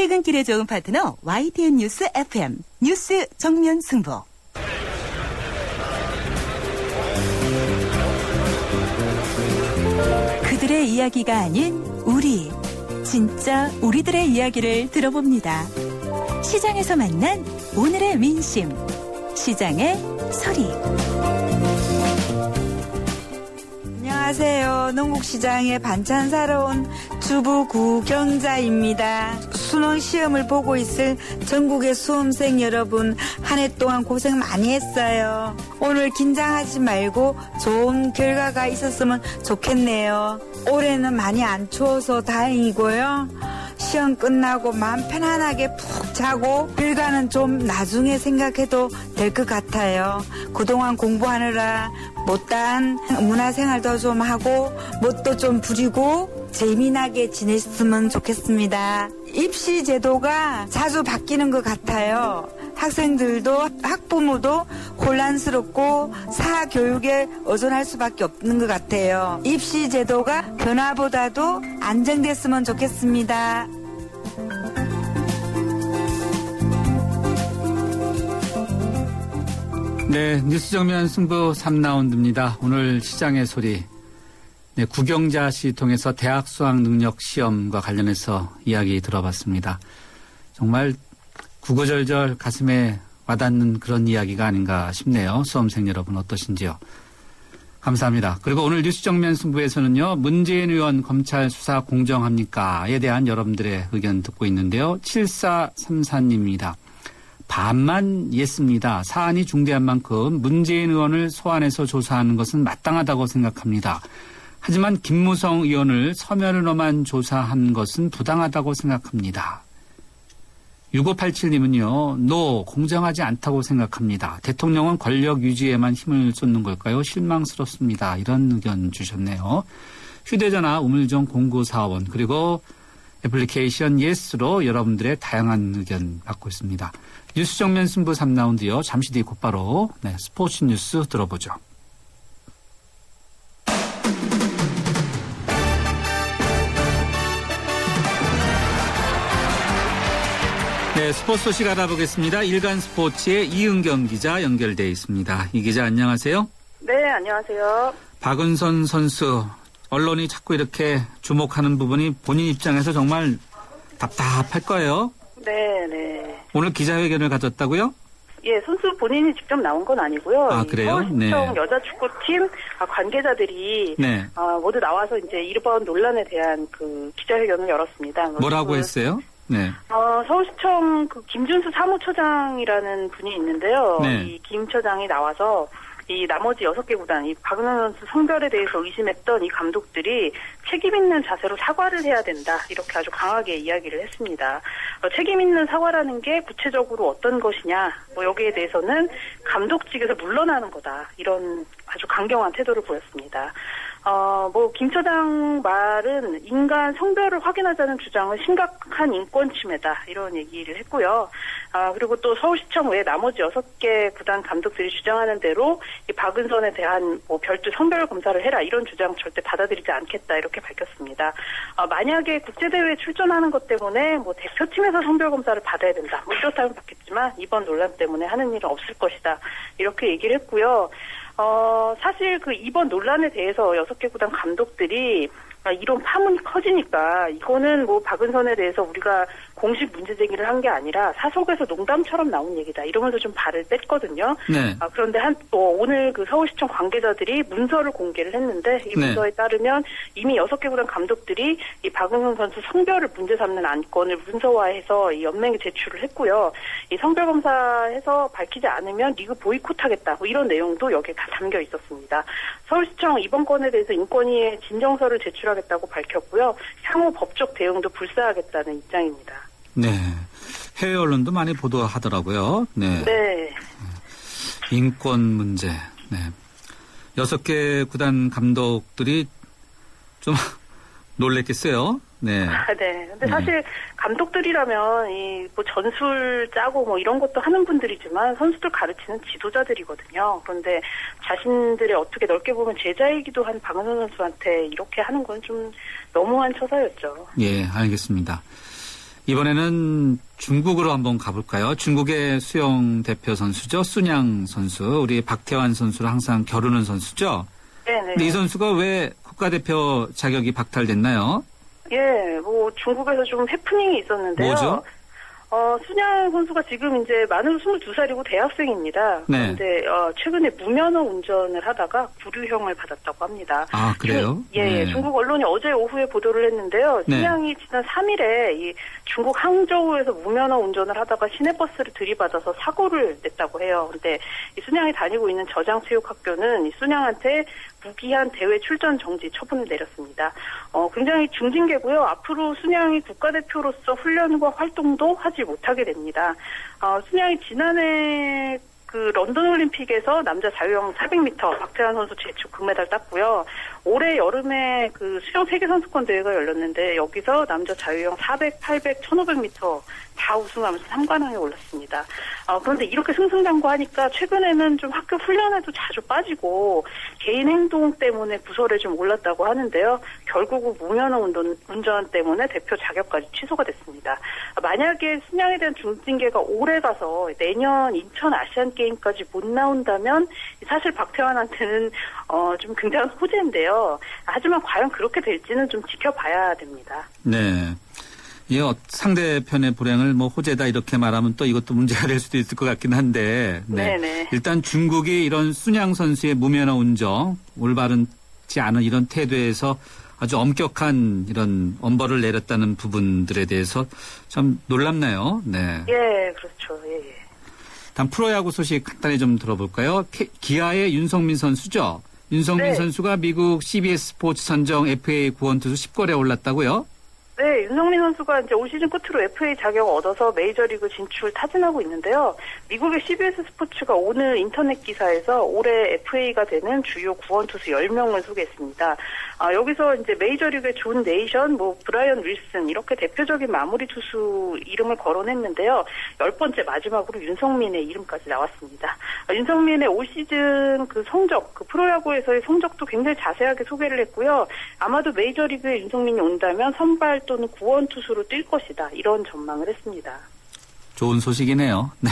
퇴근길에 좋은 파트너 YTN 뉴스 FM 뉴스 정면 승부. 그들의 이야기가 아닌 우리, 진짜 우리들의 이야기를 들어봅니다. 시장에서 만난 오늘의 민심, 시장의 소리. 안녕하세요. 농국시장에 반찬 사러 온 주부 구경자입니다. 수능 시험을 보고 있을 전국의 수험생 여러분, 한 해 동안 고생 많이 했어요. 오늘 긴장하지 말고 좋은 결과가 있었으면 좋겠네요. 올해는 많이 안 추워서 다행이고요. 시험 끝나고 마음 편안하게 푹 자고 결과는 좀 나중에 생각해도 될 것 같아요. 그동안 공부하느라 못한 문화생활도 좀 하고 멋도 좀 부리고 재미나게 지냈으면 좋겠습니다. 입시 제도가 자주 바뀌는 것 같아요. 학생들도 학부모도 혼란스럽고 사교육에 의존할 수밖에 없는 것 같아요. 입시 제도가 변화보다도 안정됐으면 좋겠습니다. 네, 뉴스 정면 승부 3라운드입니다. 오늘 시장의 소리. 네, 구경자 씨 통해서 대학 수학 능력 시험과 관련해서 이야기 들어봤습니다. 정말 구구절절 가슴에 와닿는 그런 이야기가 아닌가 싶네요. 수험생 여러분 어떠신지요? 감사합니다. 그리고 오늘 뉴스 정면 승부에서는요. 문재인 의원 검찰 수사 공정합니까?에 대한 여러분들의 의견 듣고 있는데요. 7434님입니다. 반만 예습니다. 사안이 중대한 만큼 문재인 의원을 소환해서 조사하는 것은 마땅하다고 생각합니다. 하지만 김무성 의원을 서면으로만 조사한 것은 부당하다고 생각합니다. 6587님은요. 노, 공정하지 않다고 생각합니다. 대통령은 권력 유지에만 힘을 쏟는 걸까요? 실망스럽습니다. 이런 의견 주셨네요. 휴대전화 우물정 0945번 그리고 애플리케이션 예스로 여러분들의 다양한 의견 받고 있습니다. 뉴스 정면 승부 3라운드요. 잠시 뒤 곧바로 스포츠 뉴스 들어보죠. 네, 스포츠 소식 알아보겠습니다. 일간 스포츠의 이은경 기자 연결돼 있습니다. 이 기자 안녕하세요. 네, 안녕하세요. 박은선 선수, 언론이 자꾸 이렇게 주목하는 부분이 본인 입장에서 정말 답답할 거예요. 네. 오늘 기자회견을 가졌다고요? 예, 선수 본인이 직접 나온 건 아니고요. 아, 그래요? 서울시청 네. 여자축구팀 관계자들이 네. 모두 나와서 이제 이번 논란에 대한 그 기자회견을 열었습니다. 뭐라고 했어요? 네. 서울시청 그 김준수 사무처장이라는 분이 있는데요. 네. 이 김 처장이 나와서 이 나머지 6개 구단, 이 박은선 선수 성별에 대해서 의심했던 이 감독들이 책임 있는 자세로 사과를 해야 된다. 이렇게 아주 강하게 이야기를 했습니다. 책임 있는 사과라는 게 구체적으로 어떤 것이냐, 여기에 대해서는 감독직에서 물러나는 거다. 이런 아주 강경한 태도를 보였습니다. 김 처장 말은 인간 성별을 확인하자는 주장은 심각한 인권 침해다. 이런 얘기를 했고요. 그리고 또 서울시청 외 나머지 6개 구단 감독들이 주장하는 대로 이 박은선에 대한 별도 성별 검사를 해라. 이런 주장 절대 받아들이지 않겠다. 이렇게 밝혔습니다. 만약에 국제대회에 출전하는 것 때문에 대표팀에서 성별 검사를 받아야 된다. 이렇다면 받겠지만 이번 논란 때문에 하는 일은 없을 것이다. 이렇게 얘기를 했고요. 사실 이번 논란에 대해서 6개 구단 감독들이 이런 파문이 커지니까 이거는 박은선에 대해서 우리가 공식 문제 제기를 한 게 아니라 사석에서 농담처럼 나온 얘기다. 이러면서 좀 발을 뺐거든요. 네. 그런데 오늘 서울시청 관계자들이 문서를 공개를 했는데 이 문서에 따르면 이미 6개 구단 감독들이 이 박은선 선수 성별을 문제 삼는 안건을 문서화해서 이 연맹에 제출을 했고요. 이 성별 검사해서 밝히지 않으면 리그 보이콧하겠다. 이런 내용도 여기에 다 담겨 있었습니다. 서울시청 이번 건에 대해서 인권위에 진정서를 제출하겠다고 밝혔고요. 향후 법적 대응도 불사하겠다는 입장입니다. 네. 해외 언론도 많이 보도하더라고요. 네. 네. 인권 문제. 네. 6개 구단 감독들이 좀 놀랬겠어요. 네. 네. 근데 사실 감독들이라면 전술 짜고 이런 것도 하는 분들이지만 선수들 가르치는 지도자들이거든요. 그런데 자신들의 어떻게 넓게 보면 제자이기도 한 박은선 선수한테 이렇게 하는 건 좀 너무한 처사였죠. 예, 알겠습니다. 이번에는 중국으로 한번 가볼까요? 중국의 수영 대표 선수죠. 순양 선수. 우리 박태환 선수를 항상 겨루는 선수죠. 네네. 근데 이 선수가 왜 국가대표 자격이 박탈됐나요? 예, 뭐 중국에서 좀 해프닝이 있었는데요. 뭐죠? 순양 선수가 지금 이제 만으로 22살이고 대학생입니다. 네. 그런데 최근에 무면허 운전을 하다가 구류형을 받았다고 합니다. 아, 그래요? 예, 네. 중국 언론이 어제 오후에 보도를 했는데요. 네. 순양이 지난 3일에 이 중국 항저우에서 무면허 운전을 하다가 시내버스를 들이받아서 사고를 냈다고 해요. 그런데 이 순양이 다니고 있는 저장체육학교는 이 순양한테 무기한 대회 출전 정지 처분을 내렸습니다. 굉장히 중징계고요. 앞으로 순양이 국가대표로서 훈련과 활동도 하지 못하게 됩니다. 순양이 지난해 그 런던 올림픽에서 남자 자유형 400m 박태환 선수 제축 금메달 땄고요. 올해 여름에 그 수영 세계 선수권 대회가 열렸는데 여기서 남자 자유형 400, 800, 1500m 다 우승하면서 3관왕에 올랐습니다. 그런데 이렇게 승승장구하니까 최근에는 좀 학교 훈련에도 자주 빠지고 개인 행동 때문에 부설에 좀 올랐다고 하는데요. 결국은 무면허 운전 때문에 대표 자격까지 취소가 됐습니다. 만약에 순양에 대한 중징계가 올해 가서 내년 인천 아시안 게임까지 못 나온다면 사실 박태환한테는 좀 굉장한 호재인데요. 하지만 과연 그렇게 될지는 좀 지켜봐야 됩니다. 네. 예, 상대편의 불행을 뭐 호재다 이렇게 말하면 또 이것도 문제가 될 수도 있을 것 같긴 한데. 네. 네네. 일단 중국이 이런 순양 선수의 무면허 운전, 올바르지 않은 이런 태도에서 아주 엄격한 이런 엄벌을 내렸다는 부분들에 대해서 참 놀랍나요? 네. 예, 그렇죠. 예. 다음 프로야구 소식 간단히 좀 들어볼까요? 기아의 윤성민 선수죠. 윤성민 네. 선수가 미국 CBS 스포츠 선정 FA 구원투수 10골에 올랐다고요? 네, 윤성민 선수가 이제 올 시즌 끝으로 FA 자격을 얻어서 메이저리그 진출 타진하고 있는데요. 미국의 CBS 스포츠가 오늘 인터넷 기사에서 올해 FA가 되는 주요 구원투수 10명을 소개했습니다. 여기서 이제 메이저리그의 존 네이션, 브라이언 윌슨 이렇게 대표적인 마무리 투수 이름을 거론했는데요. 10번째 마지막으로 윤성민의 이름까지 나왔습니다. 윤성민의 올 시즌 그 성적, 그 프로야구에서의 성적도 굉장히 자세하게 소개를 했고요. 아마도 메이저리그에 윤성민이 온다면 선발 또는 구원 투수로 뛸 것이다. 이런 전망을 했습니다. 좋은 소식이네요. 네.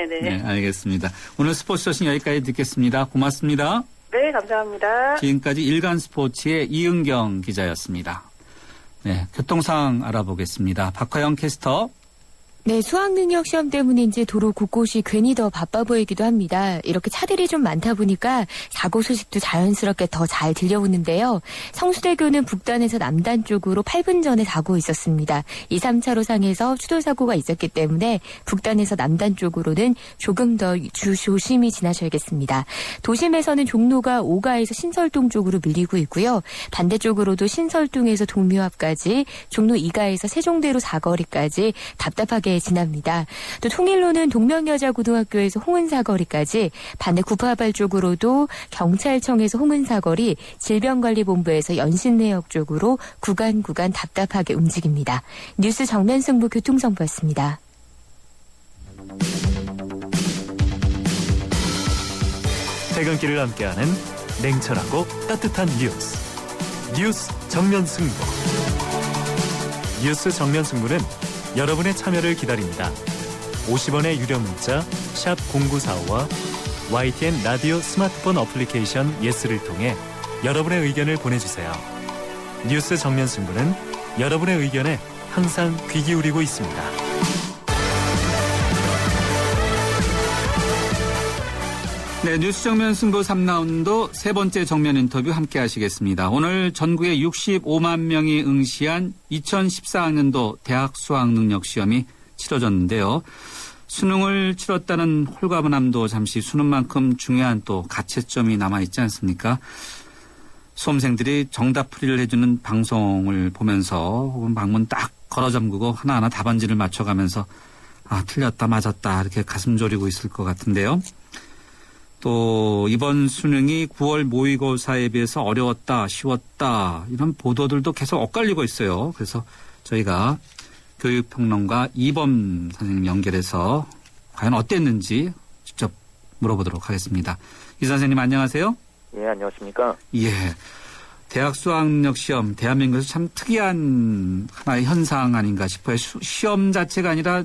네. 네, 알겠습니다. 오늘 스포츠 소식 여기까지 듣겠습니다. 고맙습니다. 네, 감사합니다. 지금까지 일간 스포츠의 이은경 기자였습니다. 네, 교통상황 알아보겠습니다. 박화영 캐스터. 네, 수학능력 시험 때문인지 도로 곳곳이 괜히 더 바빠 보이기도 합니다. 이렇게 차들이 좀 많다 보니까 사고 소식도 자연스럽게 더 잘 들려오는데요. 성수대교는 북단에서 남단 쪽으로 8분 전에 사고 있었습니다. 2, 3차로상에서 추돌사고가 있었기 때문에 북단에서 남단 쪽으로는 조금 더 조심히 지나셔야겠습니다. 도심에서는 종로가 오가에서 신설동 쪽으로 밀리고 있고요. 반대쪽으로도 신설동에서 동묘 앞까지, 종로 2가에서 세종대로 사거리까지 답답하게 지납니다. 또 통일로는 동명여자고등학교에서 홍은사거리까지, 반대 구파발 쪽으로도 경찰청에서 홍은사거리, 질병관리본부에서 연신내역 쪽으로 구간 답답하게 움직입니다. 뉴스 정면 승부 교통정보였습니다. 퇴근길을 함께하는 냉철하고 따뜻한 뉴스 정면 승부. 뉴스 정면 승부는 여러분의 참여를 기다립니다. 50원의 유료 문자 샵 0945와 YTN 라디오 스마트폰 어플리케이션 예스를 통해 여러분의 의견을 보내주세요. 뉴스 정면 승부는 여러분의 의견에 항상 귀 기울이고 있습니다. 네, 뉴스 정면 승부 3라운드 세 번째 정면 인터뷰 함께 하시겠습니다. 오늘 전국에 65만 명이 응시한 2014학년도 대학 수학능력 시험이 치러졌는데요. 수능을 치렀다는 홀가분함도 잠시 수능만큼 중요한 또 가채점이 남아있지 않습니까? 수험생들이 정답풀이를 해주는 방송을 보면서 혹은 방문 딱 걸어 잠그고 하나하나 답안지를 맞춰가면서 틀렸다 맞았다 이렇게 가슴 졸이고 있을 것 같은데요. 또 이번 수능이 9월 모의고사에 비해서 어려웠다, 쉬웠다 이런 보도들도 계속 엇갈리고 있어요. 그래서 저희가 교육평론가 이범 선생님 연결해서 과연 어땠는지 직접 물어보도록 하겠습니다. 이 선생님 안녕하세요. 예, 안녕하십니까. 예. 대학 수학능력 시험, 대한민국에서 참 특이한 하나의 현상 아닌가 싶어요. 시험 자체가 아니라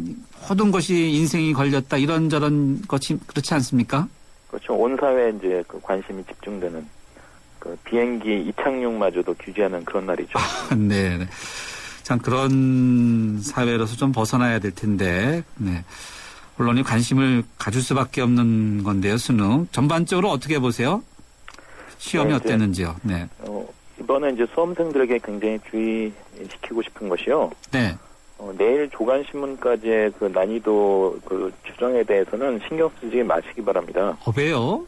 모든 것이 인생이 걸렸다 이런저런 것이 그렇지 않습니까? 그렇죠. 온 사회에 이제 그 관심이 집중되는 그 비행기 이착륙마저도 규제하는 그런 날이죠. 네. 네. 참 그런 사회로서 좀 벗어나야 될 텐데, 네. 언론이 관심을 가질 수밖에 없는 건데요, 수능. 전반적으로 어떻게 보세요? 시험이 네, 어땠는지요? 네. 이번에 이제 수험생들에게 굉장히 주의시키고 싶은 것이요. 네. 내일 조간신문까지의 그 난이도 그 추정에 대해서는 신경 쓰지 마시기 바랍니다. 왜요?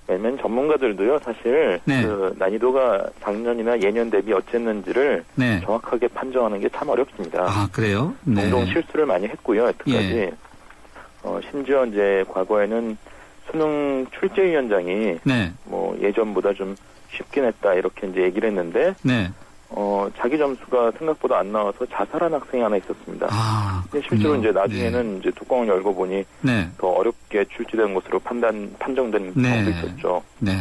왜냐면 전문가들도요, 사실 네. 그 난이도가 작년이나 예년 대비 어쨌는지를 네. 정확하게 판정하는 게 참 어렵습니다. 아, 그래요? 네. 종종 실수를 많이 했고요, 여태까지. 예. 심지어 이제 과거에는 수능 출제위원장이 네. 뭐 예전보다 좀 쉽긴 했다 이렇게 이제 얘기를 했는데 네. 자기 점수가 생각보다 안 나와서 자살한 학생이 하나 있었습니다. 아, 근데 실제로 그렇군요. 이제 나중에는 이제 뚜껑을 열고 보니 네. 더 어렵게 출제된 것으로 판정된 네. 경우도 있었죠. 네.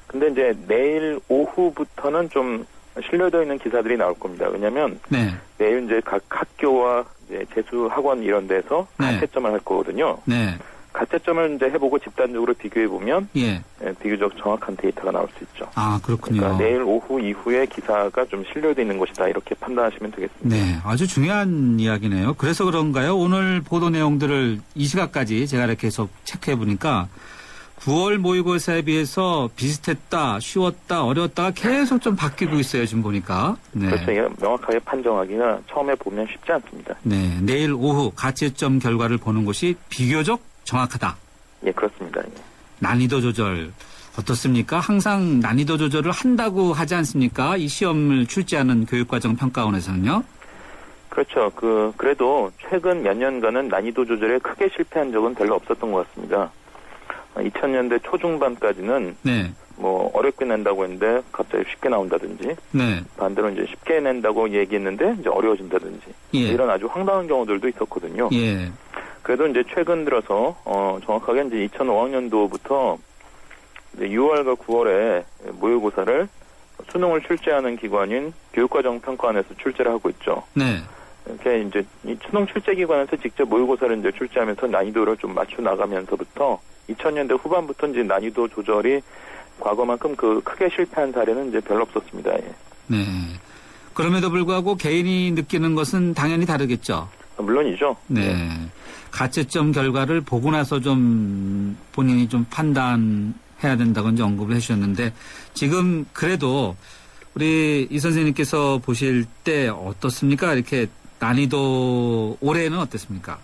근데 이제 내일 오후부터는 좀 신뢰도 있는 기사들이 나올 겁니다. 왜냐하면 네. 내일 이제 각 학교와 이제 재수 학원 이런 데서 네. 가채점을 할 거거든요. 네. 가채점을 이제 해보고 집단적으로 비교해 보면 예. 비교적 정확한 데이터가 나올 수 있죠. 아, 그렇군요. 그러니까 내일 오후 이후에 기사가 좀 신뢰도 있는 것이다 이렇게 판단하시면 되겠습니다. 네, 아주 중요한 이야기네요. 그래서 그런가요? 오늘 보도 내용들을 이 시각까지 제가 이렇게 계속 체크해 보니까 9월 모의고사에 비해서 비슷했다, 쉬웠다, 어려웠다가 계속 좀 바뀌고 있어요. 지금 보니까. 네. 그렇죠. 이게 명확하게 판정하기가 처음에 보면 쉽지 않습니다. 네, 내일 오후 가채점 결과를 보는 것이 비교적 정확하다. 예, 그렇습니다. 예. 난이도 조절 어떻습니까? 항상 난이도 조절을 한다고 하지 않습니까? 이 시험을 출제하는 교육과정 평가원에서는요. 그렇죠. 그래도 최근 몇 년간은 난이도 조절에 크게 실패한 적은 별로 없었던 것 같습니다. 2000년대 초중반까지는 네, 뭐 어렵게 낸다고 했는데 갑자기 쉽게 나온다든지 네, 반대로 이제 쉽게 낸다고 얘기했는데 이제 어려워진다든지 예, 이런 아주 황당한 경우들도 있었거든요. 예, 그래도 이제 최근 들어서 정확하게 이제 2005학년도부터 6월과 9월에 모의고사를 수능을 출제하는 기관인 교육과정평가원에서 출제를 하고 있죠. 네, 이렇게 이제 이 수능 출제 기관에서 직접 모의고사를 이제 출제하면서 난이도를 좀 맞춰 나가면서부터 2000년대 후반부터 이제 난이도 조절이 과거만큼 크게 실패한 사례는 이제 별로 없었습니다. 예. 네. 그럼에도 불구하고 개인이 느끼는 것은 당연히 다르겠죠. 물론이죠. 네. 가채점 결과를 보고 나서 좀 본인이 좀 판단해야 된다고 이제 언급을 해주셨는데 지금 그래도 우리 이 선생님께서 보실 때 어떻습니까? 이렇게 난이도 올해는 어땠습니까?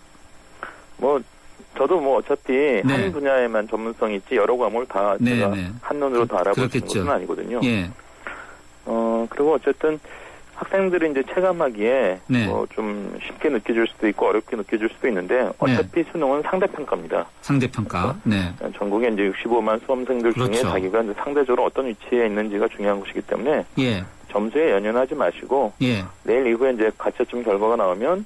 저도 어차피 네. 한 분야에만 전문성이 있지 여러 과목을 다 네, 제가 네. 한눈으로 다 알아보는 그렇겠죠. 것은 아니거든요. 예. 그리고 어쨌든 학생들이 이제 체감하기에 네. 좀 쉽게 느껴질 수도 있고 어렵게 느껴질 수도 있는데 어차피 수능은 상대평가입니다. 상대평가. 네. 전국에 이제 65만 수험생들 중에 그렇죠. 자기가 이제 상대적으로 어떤 위치에 있는지가 중요한 것이기 때문에 예. 점수에 연연하지 마시고 예. 내일 이후에 이제 가채점 결과가 나오면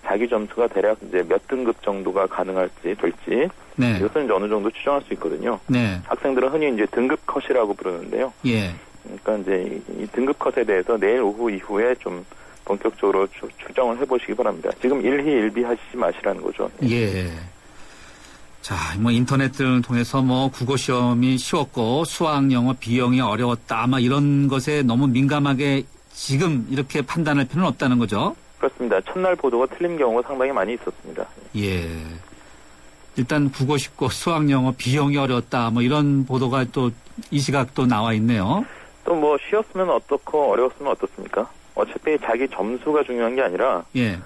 자기 점수가 대략 이제 몇 등급 정도가 가능할지 될지 네. 이것은 이제 어느 정도 추정할 수 있거든요. 네. 학생들은 흔히 이제 등급 컷이라고 부르는데요. 예. 그러니까 이제 이 등급 컷에 대해서 내일 오후 이후에 좀 본격적으로 추정을 해보시기 바랍니다. 지금 일희일비 하시지 마시라는 거죠. 예. 자, 인터넷 등을 통해서 국어 시험이 쉬웠고 수학, 영어, 비영이 어려웠다. 아마 이런 것에 너무 민감하게 지금 이렇게 판단할 필요는 없다는 거죠. 그렇습니다. 첫날 보도가 틀린 경우가 상당히 많이 있었습니다. 예. 일단 국어 쉽고 수학, 영어, 비영이 어려웠다. 이런 보도가 또 이 시각 또 나와 있네요. 또 쉬웠으면 어떻고 어려웠으면 어떻습니까? 어차피 자기 점수가 중요한 게 아니라 예.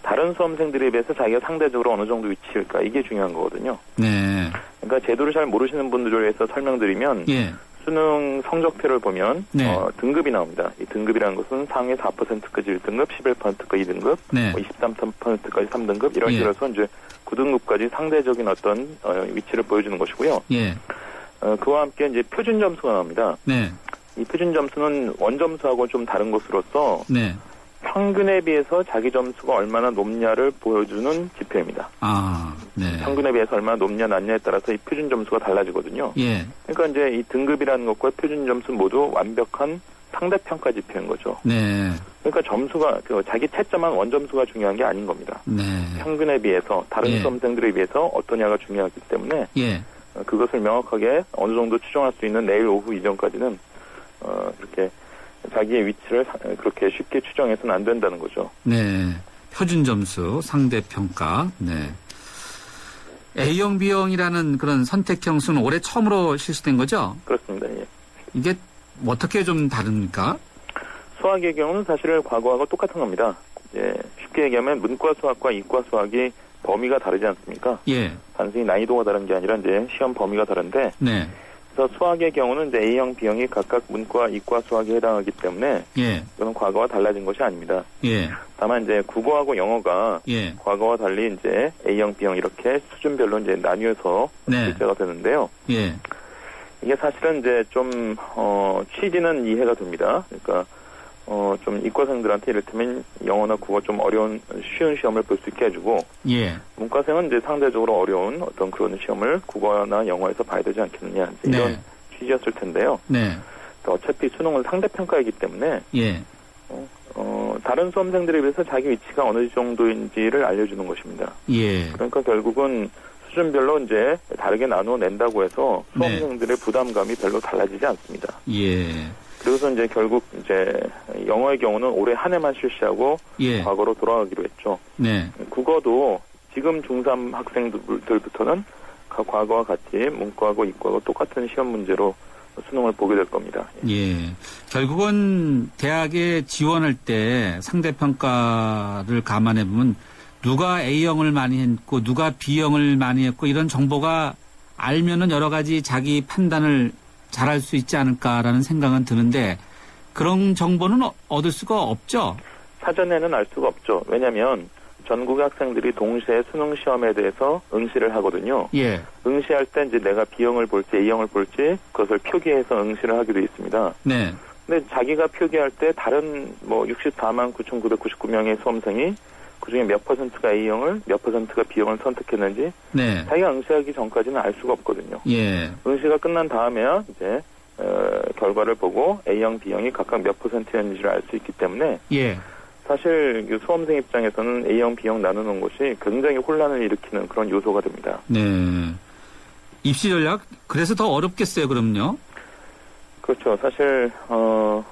다른 수험생들에 비해서 자기가 상대적으로 어느 정도 위치일까 이게 중요한 거거든요. 네. 그러니까 제도를 잘 모르시는 분들을 위해서 설명드리면 예. 수능 성적표를 보면 네. 등급이 나옵니다. 이 등급이라는 것은 상위 4%까지 1등급, 11%까지 2등급, 네. 23%까지 3등급 이런 예. 식으로 해서 이제 9등급까지 상대적인 어떤 위치를 보여주는 것이고요. 예. 그와 함께 이제 표준 점수가 나옵니다. 네. 이 표준 점수는 원점수하고 좀 다른 것으로서 네. 평균에 비해서 자기 점수가 얼마나 높냐를 보여주는 지표입니다. 아, 네. 평균에 비해서 얼마나 높냐 낮냐에 따라서 이 표준 점수가 달라지거든요. 예. 그러니까 이제 이 등급이라는 것과 표준 점수 모두 완벽한 상대평가 지표인 거죠. 네. 그러니까 점수가 자기 채점한 원점수가 중요한 게 아닌 겁니다. 네. 평균에 비해서 다른 예. 수험생들에 비해서 어떠냐가 중요하기 때문에 예. 그것을 명확하게 어느 정도 추정할 수 있는 내일 오후 이전까지는 이렇게 자기의 위치를 그렇게 쉽게 추정해서는 안 된다는 거죠. 네. 표준 점수, 상대 평가. 네. A형, B형이라는 그런 선택형 수는 올해 처음으로 실시된 거죠? 그렇습니다. 예. 이게 어떻게 좀 다릅니까? 수학의 경우는 사실 과거하고 똑같은 겁니다. 예, 쉽게 얘기하면 문과 수학과 이과 수학이 범위가 다르지 않습니까? 예. 단순히 난이도가 다른 게 아니라 이제 시험 범위가 다른데, 네. 그래서 수학의 경우는 이제 A형, B형이 각각 문과, 이과 수학에 해당하기 때문에 예. 이거는 과거와 달라진 것이 아닙니다. 예. 다만 이제 국어하고 영어가 예. 과거와 달리 이제 A형, B형 이렇게 수준별로 이제 나뉘어서 네. 실제가 되는데요. 예. 이게 사실은 이제 좀 취지는 이해가 됩니다. 그러니까 좀 이과생들한테 이를테면 영어나 국어 좀 어려운 쉬운 시험을 볼 수 있게 해주고 예. 문과생은 이제 상대적으로 어려운 어떤 그런 시험을 국어나 영어에서 봐야 되지 않겠느냐 이제 이런 네. 취지였을 텐데요. 네. 그러니까 어차피 수능은 상대평가이기 때문에 예. 다른 수험생들에 비해서 자기 위치가 어느 정도인지를 알려주는 것입니다. 예. 그러니까 결국은 수준별로 이제 다르게 나누어 낸다고 해서 수험생들의 부담감이 별로 달라지지 않습니다. 예. 그래서 이제 결국 이제 영어의 경우는 올해 한 해만 실시하고 예. 과거로 돌아가기로 했죠. 네. 국어도 지금 중3 학생들부터는 과거와 같이 문과하고 이과하고 똑같은 시험 문제로 수능을 보게 될 겁니다. 예. 결국은 대학에 지원할 때 상대평가를 감안해 보면 누가 A형을 많이 했고 누가 B형을 많이 했고 이런 정보가 알면은 여러 가지 자기 판단을 잘할 수 있지 않을까라는 생각은 드는데 그런 정보는 얻을 수가 없죠. 사전에는 알 수가 없죠. 왜냐하면 전국의 학생들이 동시에 수능 시험에 대해서 응시를 하거든요. 예. 응시할 때 이제 내가 B형을 볼지 A형을 볼지 그것을 표기해서 응시를 하게 돼 있습니다. 네. 근데 자기가 표기할 때 다른 64만 9,999명의 수험생이 그중에 몇 퍼센트가 A형을 몇 퍼센트가 B형을 선택했는지 네. 자기가 응시하기 전까지는 알 수가 없거든요. 예. 응시가 끝난 다음에야 이제 결과를 보고 A형, B형이 각각 몇 퍼센트였는지를 알 수 있기 때문에 예. 사실 수험생 입장에서는 A형, B형 나누는 것이 굉장히 혼란을 일으키는 그런 요소가 됩니다. 네. 입시 전략 그래서 더 어렵겠어요, 그럼요. 그렇죠. 사실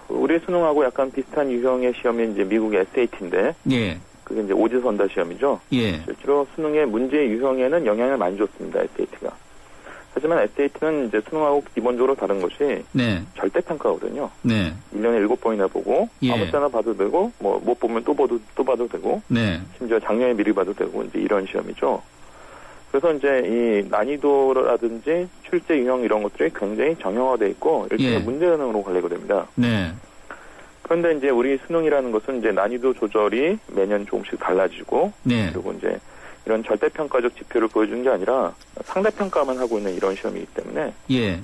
우리 수능하고 약간 비슷한 유형의 시험이 이제 미국의 SAT인데 예. 그게 이제 오지선다 시험이죠. 예. 실제로 수능의 문제 유형에는 영향을 많이 줬습니다. SAT가. 하지만 SAT는 이제 수능하고 기본적으로 다른 것이 네. 절대평가거든요. 네. 1년에 7번이나 보고 예. 아무 때나 봐도 되고 못 보면 또 봐도 되고 네. 심지어 작년에 미리 봐도 되고 이제 이런 시험이죠. 그래서 이제 이 난이도라든지 출제 유형 이런 것들이 굉장히 정형화되어 있고 일종의 예. 문제은행으로 관리가 됩니다. 네. 그런데 이제 우리 수능이라는 것은 이제 난이도 조절이 매년 조금씩 달라지고 네. 그리고 이제 이런 절대평가적 지표를 보여주는 게 아니라 상대평가만 하고 있는 이런 시험이기 때문에 예.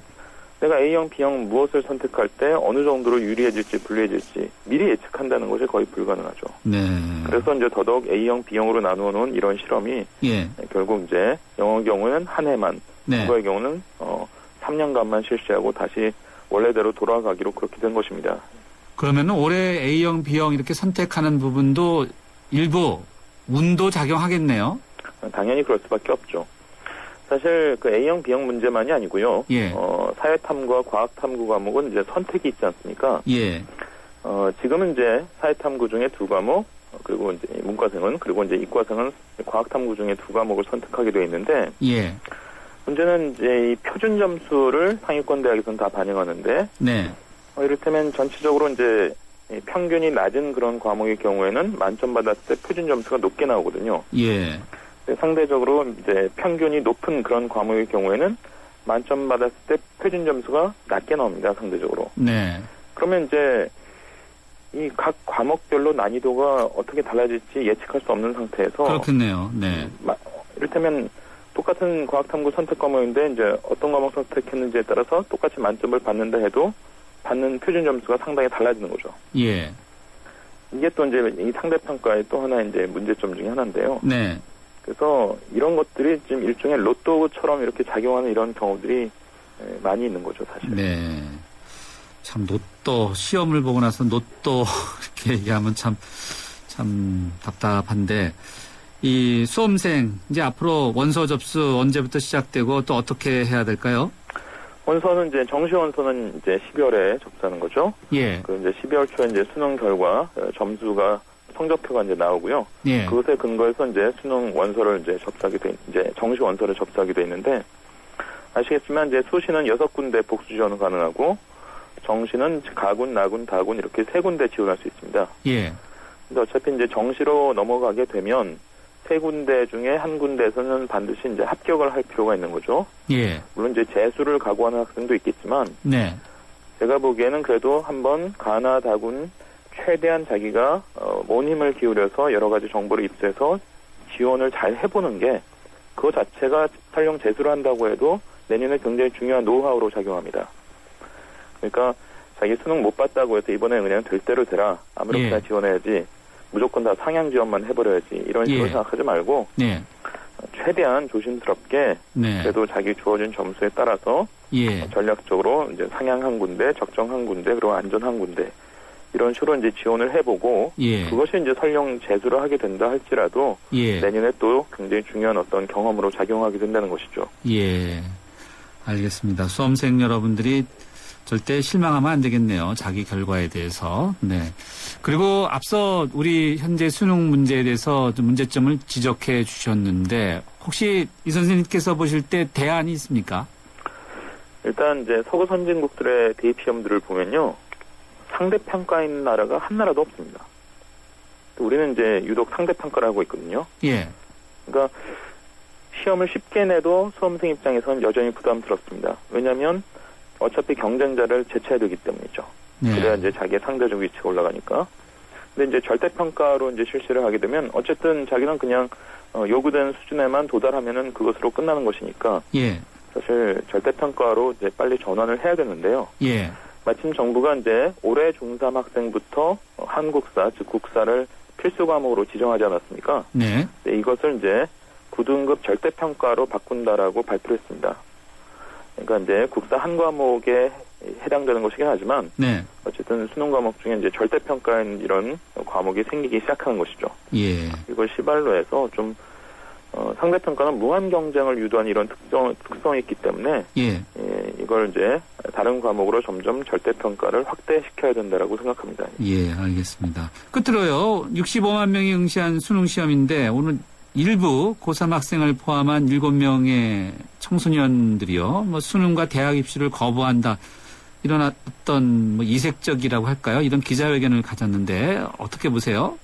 내가 A형, B형 무엇을 선택할 때 어느 정도로 유리해질지 불리해질지 미리 예측한다는 것이 거의 불가능하죠. 네. 그래서 이제 더더욱 A형, B형으로 나누어 놓은 이런 실험이 예. 결국 이제 영어의 경우는 한 해만, 네. 국어의 경우는 3년간만 실시하고 다시 원래대로 돌아가기로 그렇게 된 것입니다. 그러면은 올해 A형, B형 이렇게 선택하는 부분도 일부 운도 작용하겠네요. 당연히 그럴 수밖에 없죠. 사실 그 A형, B형 문제만이 아니고요. 예. 사회탐구와 과학탐구 과목은 이제 선택이 있지 않습니까? 예. 지금은 이제 사회탐구 중에 2과목, 그리고 이제 문과생은, 그리고 이제 이과생은 과학탐구 중에 2과목을 선택하게 되어 있는데, 예. 문제는 이제 이 표준 점수를 상위권 대학에서는 다 반영하는데, 네. 이를테면 전체적으로 이제 평균이 낮은 그런 과목의 경우에는 만점 받았을 때 표준 점수가 높게 나오거든요. 예. 상대적으로 이제 평균이 높은 그런 과목의 경우에는 만점 받았을 때 표준 점수가 낮게 나옵니다. 상대적으로. 네. 그러면 이제 이 각 과목별로 난이도가 어떻게 달라질지 예측할 수 없는 상태에서 그렇겠네요. 네. 이를테면 똑같은 과학탐구 선택 과목인데 이제 어떤 과목 선택했는지에 따라서 똑같이 만점을 받는다 해도 받는 표준 점수가 상당히 달라지는 거죠. 예. 이게 또 이제 이 상대평가의 또 하나 이제 문제점 중에 하나인데요. 네. 그래서 이런 것들이 지금 일종의 로또처럼 이렇게 작용하는 이런 경우들이 많이 있는 거죠, 사실. 네. 참 로또 시험을 보고 나서 로또 이렇게 얘기하면 참 답답한데 이 수험생 이제 앞으로 원서 접수 언제부터 시작되고 또 어떻게 해야 될까요? 원서는 이제 정시 원서는 이제 12월에 접수하는 거죠. 예. 그 이제 12월 초에 이제 수능 결과 점수가 성적표가 이제 나오고요. 예. 그것에 근거해서 이제 수능 원서를 이제 이제 정시 원서를 접수하게 돼 있는데 아시겠지만 이제 수시는 6군데 복수 지원은 가능하고 정시는 가군, 나군, 다군 이렇게 3군데 지원할 수 있습니다. 예. 근데 어차피 이제 정시로 넘어가게 되면 3군데 중에 한 군데에서는 반드시 이제 합격을 할 필요가 있는 거죠. 예. 물론 이제 재수를 각오하는 학생도 있겠지만 네. 제가 보기에는 그래도 한번 가나 다군 최대한 자기가 온 힘을 기울여서 여러 가지 정보를 입수해서 지원을 잘 해보는 게 그거 자체가 설령 재수를 한다고 해도 내년에 굉장히 중요한 노하우로 작용합니다. 그러니까 자기 수능 못 봤다고 해서 이번에 그냥 될 대로 되라 아무렇게나 예. 지원해야지 무조건 다 상향 지원만 해버려야지 이런 식으로 예. 생각하지 말고 네. 최대한 조심스럽게 네. 그래도 자기 주어진 점수에 따라서 예. 전략적으로 이제 상향 한 군데, 적정 한 군데, 그리고 안전 한 군데 이런 식으로 이제 지원을 해보고 예. 그것이 이제 설령 재수를 하게 된다 할지라도 예. 내년에 또 굉장히 중요한 어떤 경험으로 작용하게 된다는 것이죠. 예. 알겠습니다. 수험생 여러분들이 절대 실망하면 안 되겠네요. 자기 결과에 대해서. 네. 그리고 앞서 우리 현재 수능 문제에 대해서 좀 문제점을 지적해 주셨는데 혹시 이 선생님께서 보실 때 대안이 있습니까? 일단 이제 서구 선진국들의 대입 시험들을 보면요. 상대평가인 나라가 한 나라도 없습니다. 우리는 이제 유독 상대평가를 하고 있거든요. 예. 그러니까 시험을 쉽게 내도 수험생 입장에서는 여전히 부담스럽습니다. 왜냐하면 어차피 경쟁자를 제쳐야 되기 때문이죠. 네. 그래야 이제 자기의 상대적 위치가 올라가니까. 근데 이제 절대평가로 이제 실시를 하게 되면 어쨌든 자기는 그냥 요구된 수준에만 도달하면은 그것으로 끝나는 것이니까 예. 사실 절대평가로 이제 빨리 전환을 해야 되는데요. 예. 마침 정부가 이제 올해 중3 학생부터 한국사, 즉 국사를 필수 과목으로 지정하지 않았습니까? 네. 네, 이것을 이제 9등급 절대평가로 바꾼다라고 발표했습니다. 그러니까 이제 국사 한 과목에 해당되는 것이긴 하지만 네. 어쨌든 수능 과목 중에 이제 절대평가인 이런 과목이 생기기 시작하는 것이죠. 예. 이걸 시발로 해서 좀 상대평가는 무한 경쟁을 유도한 이런 특성이 있기 때문에 예. 이걸 이제 다른 과목으로 점점 절대평가를 확대시켜야 된다라고 생각합니다. 예, 알겠습니다. 끝으로요. 65만 명이 응시한 수능 시험인데 오늘 일부 고3 학생을 포함한 7명의 청소년들이요. 수능과 대학 입시를 거부한다. 이런 어떤 이색적이라고 할까요? 이런 기자회견을 가졌는데 어떻게 보세요?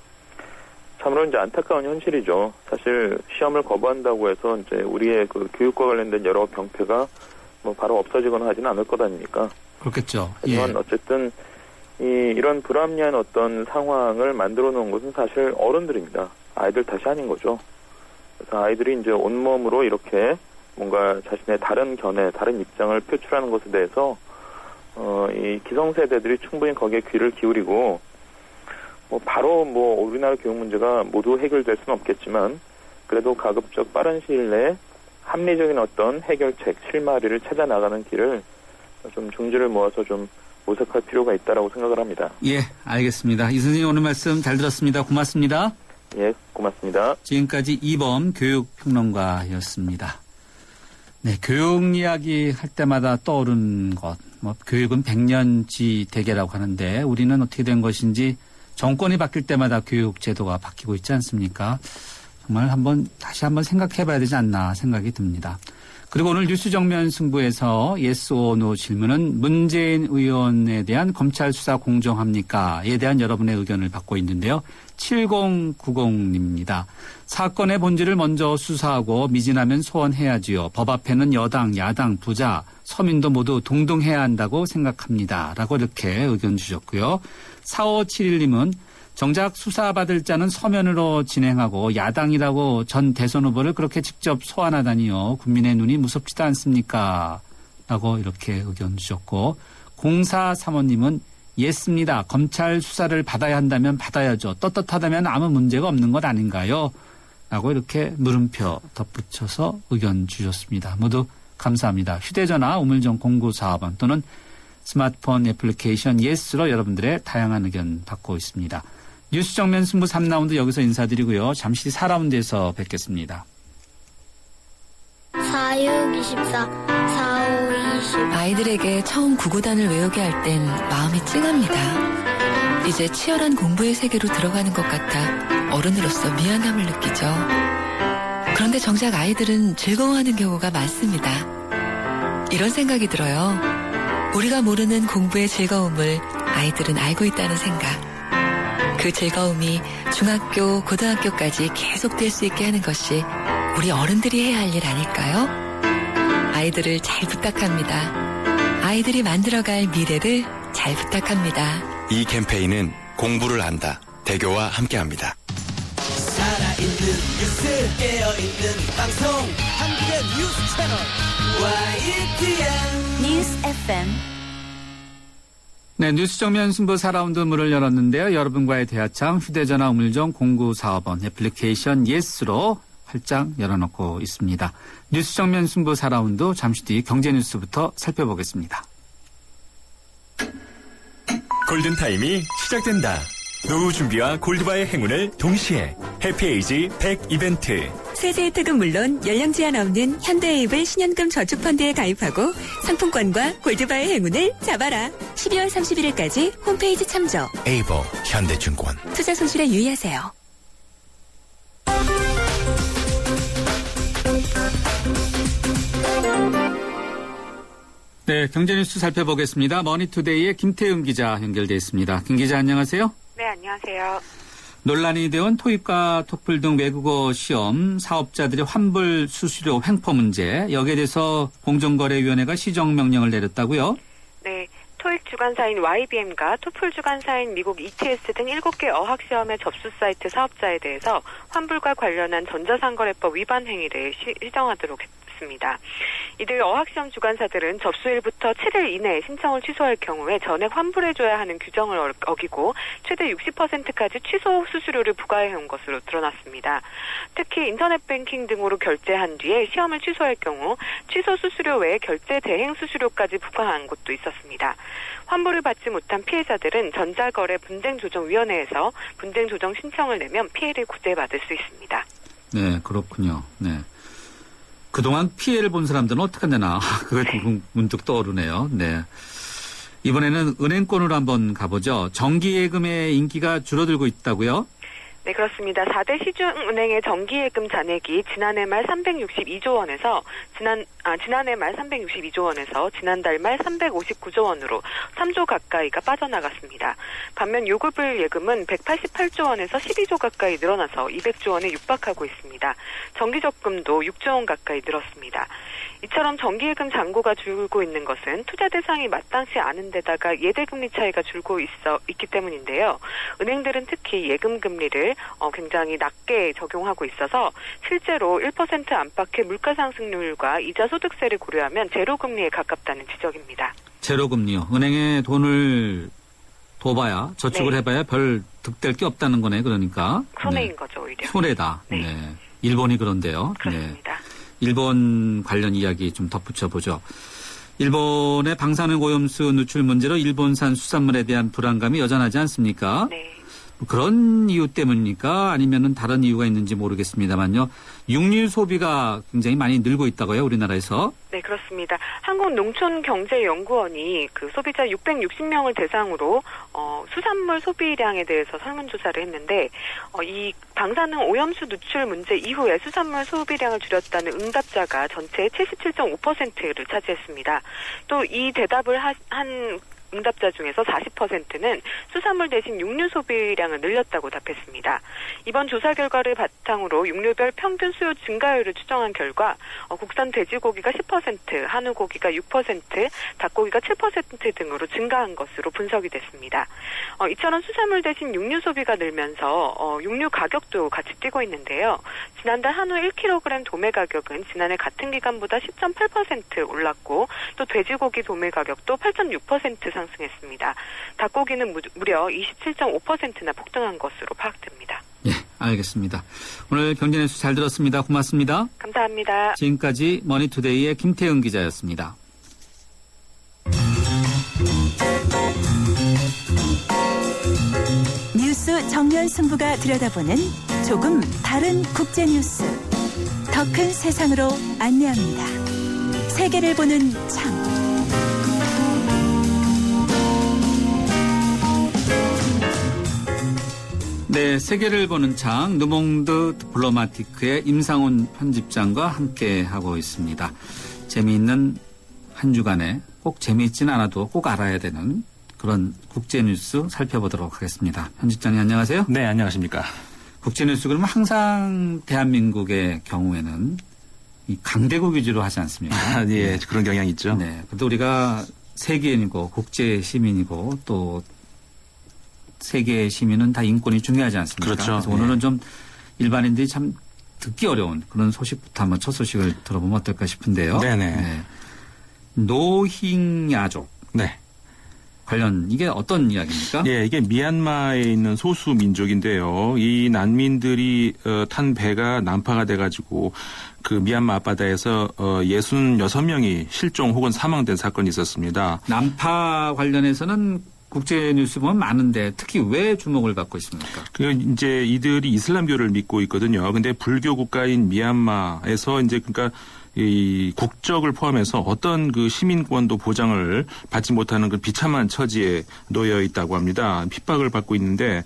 참으로 이제 안타까운 현실이죠. 사실 시험을 거부한다고 해서 이제 우리의 그 교육과 관련된 여러 병폐가 바로 없어지거나 하지는 않을 것 아닙니까? 그렇겠죠. 하지만 예. 어쨌든 이런 불합리한 어떤 상황을 만들어 놓은 것은 사실 어른들입니다. 아이들 탓이 아닌 거죠. 그래서 아이들이 이제 온몸으로 이렇게 뭔가 자신의 다른 견해, 다른 입장을 표출하는 것에 대해서 이 기성세대들이 충분히 거기에 귀를 기울이고 바로 우리나라 교육 문제가 모두 해결될 수는 없겠지만 그래도 가급적 빠른 시일 내에 합리적인 어떤 해결책, 실마리를 찾아 나가는 길을 좀 중지를 모아서 좀 모색할 필요가 있다라고 생각을 합니다. 예, 알겠습니다. 이 선생님 오늘 말씀 잘 들었습니다. 고맙습니다. 예, 고맙습니다. 지금까지 이범 교육평론가였습니다. 네, 교육 이야기 할 때마다 떠오르는 것, 교육은 백년지 대계라고 하는데 우리는 어떻게 된 것인지 정권이 바뀔 때마다 교육 제도가 바뀌고 있지 않습니까? 정말 다시 한번 생각해 봐야 되지 않나 생각이 듭니다. 그리고 오늘 뉴스 정면 승부에서 yes or no 질문은 문재인 의원에 대한 검찰 수사 공정합니까?에 대한 여러분의 의견을 받고 있는데요. 7090님입니다. 사건의 본질을 먼저 수사하고 미진하면 소환해야지요. 법 앞에는 여당, 야당, 부자, 서민도 모두 동등해야 한다고 생각합니다. 라고 이렇게 의견 주셨고요. 4571님은 정작 수사받을 자는 서면으로 진행하고 야당이라고 전 대선 후보를 그렇게 직접 소환하다니요. 국민의 눈이 무섭지도 않습니까? 라고 이렇게 의견 주셨고 0435님은 예스입니다. 검찰 수사를 받아야 한다면 받아야죠. 떳떳하다면 아무 문제가 없는 것 아닌가요? 라고 이렇게 물음표 덧붙여서 의견 주셨습니다. 모두 감사합니다. 휴대전화 우물정 0945번 또는 스마트폰 애플리케이션 예스로 여러분들의 다양한 의견 받고 있습니다. 뉴스 정면 승부 3라운드 여기서 인사드리고요. 잠시 4라운드에서 뵙겠습니다. 4, 6, 24, 4, 5, 20. 아이들에게 처음 구구단을 외우게 할 땐 마음이 찡합니다. 이제 치열한 공부의 세계로 들어가는 것 같아 어른으로서 미안함을 느끼죠. 그런데 정작 아이들은 즐거워하는 경우가 많습니다. 이런 생각이 들어요. 우리가 모르는 공부의 즐거움을 아이들은 알고 있다는 생각. 그 즐거움이 중학교, 고등학교까지 계속될 수 있게 하는 것이 우리 어른들이 해야 할 일 아닐까요? 아이들을 잘 부탁합니다. 아이들이 만들어갈 미래를 잘 부탁합니다. 이 캠페인은 공부를 한다. 대교와 함께합니다. 살아있는 뉴스 깨어있는 방송 한국의 뉴스 채널 YTN 뉴스 FM. 네, 뉴스 정면 승부 4라운드 문을 열었는데요. 여러분과의 대화창 휴대전화 우물정 0945번 애플리케이션 예스로 활짝 열어놓고 있습니다. 뉴스 정면 승부 4라운드 잠시 뒤 경제 뉴스부터 살펴보겠습니다. 골든타임이 시작된다. 노후 준비와 골드바의 행운을 동시에 해피에이지 100 이벤트. 세제 혜택은 물론 연령 제한 없는 현대에이블 신연금 저축펀드에 가입하고 상품권과 골드바의 행운을 잡아라. 12월 31일까지 홈페이지 참조. 에이블 현대증권. 투자 손실에 유의하세요. 네, 경제 뉴스 살펴보겠습니다. 머니투데이의 김태흠 기자 연결돼 있습니다. 김 기자 안녕하세요. 네, 안녕하세요. 논란이 되온 토익과 토플 등 외국어 시험 사업자들의 환불 수수료 횡포 문제, 여기에 대해서 공정거래위원회가 시정명령을 내렸다고요? 네. 토익 주관사인 YBM과 토플 주관사인 미국 ETS 등 7개 어학시험의 접수 사이트 사업자에 대해서 환불과 관련한 전자상거래법 위반 행위를 시정하도록 했습니다. 이들 어학시험 주관사들은 접수일부터 7일 이내에 신청을 취소할 경우에 전액 환불해줘야 하는 규정을 어기고 최대 60%까지 취소 수수료를 부과해온 것으로 드러났습니다. 특히 인터넷 뱅킹 등으로 결제한 뒤에 시험을 취소할 경우 취소 수수료 외에 결제 대행 수수료까지 부과한 곳도 있었습니다. 환불을 받지 못한 피해자들은 전자거래 분쟁조정위원회에서 분쟁조정 신청을 내면 피해를 구제받을 수 있습니다. 네, 그렇군요. 네. 그동안 피해를 본 사람들은 어떻게 되나 그게 문득 떠오르네요. 네. 이번에는 은행권으로 한번 가보죠. 정기예금의 인기가 줄어들고 있다고요? 네, 그렇습니다. 4대 시중은행의 정기예금 잔액이 지난해 말 362조 원에서 지난해 말 362조 원에서 지난달 말 359조 원으로 3조 가까이가 빠져나갔습니다. 반면 요금불 예금은 188조 원에서 12조 가까이 늘어나서 200조 원에 육박하고 있습니다. 정기적금도 6조 원 가까이 늘었습니다. 이처럼 정기예금 잔고가 줄고 있는 것은 투자 대상이 마땅치 않은 데다가 예대금리 차이가 줄고 있기 때문인데요. 은행들은 특히 예금 금리를 굉장히 낮게 적용하고 있어서 실제로 1% 안팎의 물가 상승률과 이자 소득세를 고려하면 제로금리에 가깝다는 지적입니다. 제로금리요. 은행에 돈을 둬봐야 저축을 네. 해봐야 별 득될 게 없다는 거네. 그러니까. 손해인 네. 거죠, 오히려. 손해다. 네. 네. 일본이 그런데요. 그렇습니다. 네. 일본 관련 이야기 좀 덧붙여 보죠. 일본의 방사능 오염수 누출 문제로 일본산 수산물에 대한 불안감이 여전하지 않습니까? 네. 그런 이유 때문입니까? 아니면은 다른 이유가 있는지 모르겠습니다만요. 육류 소비가 굉장히 많이 늘고 있다고요, 우리나라에서? 네, 그렇습니다. 한국농촌경제연구원이 그 소비자 660명을 대상으로 수산물 소비량에 대해서 설문조사를 했는데 이 방사능 오염수 누출 문제 이후에 수산물 소비량을 줄였다는 응답자가 전체의 77.5%를 차지했습니다. 또 이 대답을 한 응답자 중에서 40%는 수산물 대신 육류 소비량을 늘렸다고 답했습니다. 이번 조사 결과를 바탕으로 육류별 평균 수요 증가율을 추정한 결과 국산 돼지고기가 10%, 한우고기가 6%, 닭고기가 7% 등으로 증가한 것으로 분석이 됐습니다. 이처럼 수산물 대신 육류 소비가 늘면서 육류 가격도 같이 뛰고 있는데요. 지난달 한우 1kg 도매 가격은 지난해 같은 기간보다 10.8% 올랐고 또 돼지고기 도매 가격도 8.6% 상승했습니다. 닭고기는 무려 27.5%나 폭등한 것으로 파악됩니다. 예, 알겠습니다. 오늘 경제뉴스 잘 들었습니다. 고맙습니다. 감사합니다. 지금까지 머니투데이의 김태은 기자였습니다. 뉴스 정면 승부가 들여다보는 조금 다른 국제뉴스. 더 큰 세상으로 안내합니다. 세계를 보는 창. 네, 세계를 보는 창 누몽드 디플로마티크의 임상훈 편집장과 함께하고 있습니다. 재미있는 한 주간에 꼭 재미있진 않아도 꼭 알아야 되는 그런 국제뉴스 살펴보도록 하겠습니다. 편집장님 안녕하세요. 네, 안녕하십니까. 국제뉴스 그러면 항상 대한민국의 경우에는 이 강대국 위주로 하지 않습니까? 예, 그런 경향이 있죠. 네, 그래도 우리가 세계인이고 국제 시민이고 또 세계 시민은 다 인권이 중요하지 않습니까? 그렇죠. 그래서 오늘은 좀 일반인들이 참 듣기 어려운 그런 소식부터 한번 첫 소식을 들어보면 어떨까 싶은데요. 네네. 네. 노힝야족. 네. 관련 이게 어떤 이야기입니까? 예, 이게 미얀마에 있는 소수 민족인데요. 이 난민들이 탄 배가 난파가 돼가지고 그 미얀마 앞바다에서 66명이 실종 혹은 사망된 사건이 있었습니다. 난파 관련해서는 국제 뉴스 보면 많은데 특히 왜 주목을 받고 있습니까? 그 이제 이들이 이슬람교를 믿고 있거든요. 근데 불교 국가인 미얀마에서 이제 그러니까 이 국적을 포함해서 어떤 그 시민권도 보장을 받지 못하는 그 비참한 처지에 놓여 있다고 합니다. 핍박을 받고 있는데